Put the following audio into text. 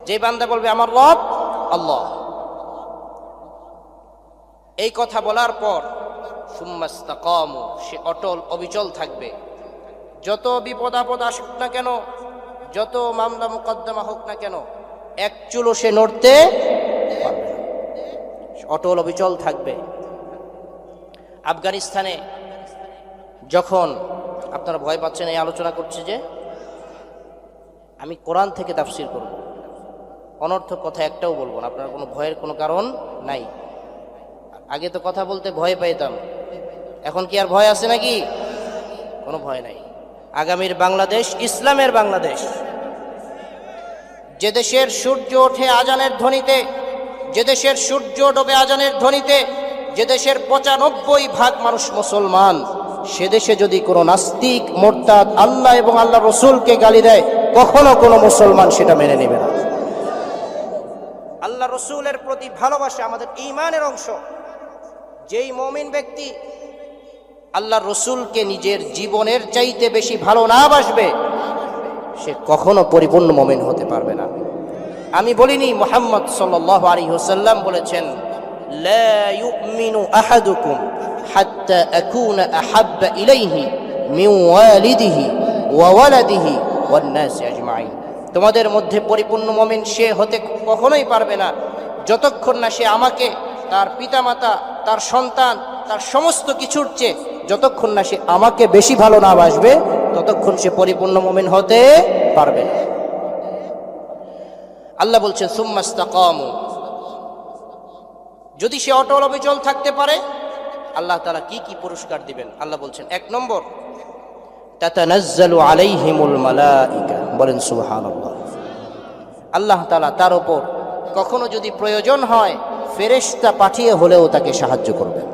যে বান্দা বলবে আমার রব আল্লাহ, এই কথা বলার পর সুম্মাস্তাকামু, সে অটল অবিচল থাকবে। যত বিপদ আপদ আসুক না কেন, যত মামলা মুকদ্দমা হোক না কেন, এক চুলো সে নড়তে পারবে না, অটল অবিচল থাকবে। আফগানিস্তানে যখন, আপনারা ভয় পাচ্ছেন, এই আলোচনা করছে যে আমি কোরআন থেকে তাফসীর করব, অনর্থক কথা একটাও বলবো না, আপনার কোনো ভয়ের কোনো কারণ নাই। আগে তো কথা বলতে ভয় পাইতাম, এখন কি আর ভয় আছে নাকি? কোনো ভয় নাই। আগামীর বাংলাদেশ ইসলামের বাংলাদেশ। যে দেশের সূর্য ওঠে আজানের ধ্বনিতে, যে দেশের সূর্য ডোবে আজানের ধ্বনিতে, যে দেশের ৯৫% মানুষ মুসলমান, সে দেশে যদি কোনো নাস্তিক মোরতাদ আল্লাহ এবং আল্লাহ রসুলকে গালি দেয়, কখনো কোনো মুসলমান সেটা মেনে নেবে না। আল্লাহ রসুলের প্রতি ভালোবাসা আমাদের ঈমানের অংশ। যেই মুমিন ব্যক্তি আল্লাহ রসুলকে নিজের জীবনের চাইতে বেশি ভালো না বাসবে, সে কখনো পরিপূর্ণ মুমিন হতে পারবে না। আমি বলিনি, মুহাম্মদ সাল্লাল্লাহু আলাইহি ওয়াসাল্লাম বলেছেন, লা ইউমিনু আহাদুকুম হাত্তা আকুনা আহাব্বা ইলাইহি মিন ওয়ালিদিহি ওয়া ওয়ালাদিহি ওয়ান নাস আজমাইন। তোমাদের মধ্যে পরিপূর্ণ মুমিন সে হতে কখনোই পারবে না যতক্ষণ না সে আমাকে, তার পিতামাতা, তার সন্তান, তার সমস্ত কিছুর চেয়ে যতক্ষণ না সে আমাকে বেশি ভালো না বাসবে, ততক্ষণ সে পরিপূর্ণ মুমিন হতে পারবে না। আল্লাহ বলছেন সুম্মাস্তাকামু, যদি সে অটল অবিচল থাকতে পারে, আল্লাহ তাআলা কি কি পুরস্কার দিবেন? আল্লাহ বলছেন, ১ নম্বর, তাতানাজ্জালু আলাইহিমুল মালাইকা, বলেন সুবহানাল্লাহ। আল্লাহ তাআলা তার উপর কখনো যদি প্রয়োজন হয় ফেরেশতা পাঠিয়ে হলেও তাকে সাহায্য করবেন।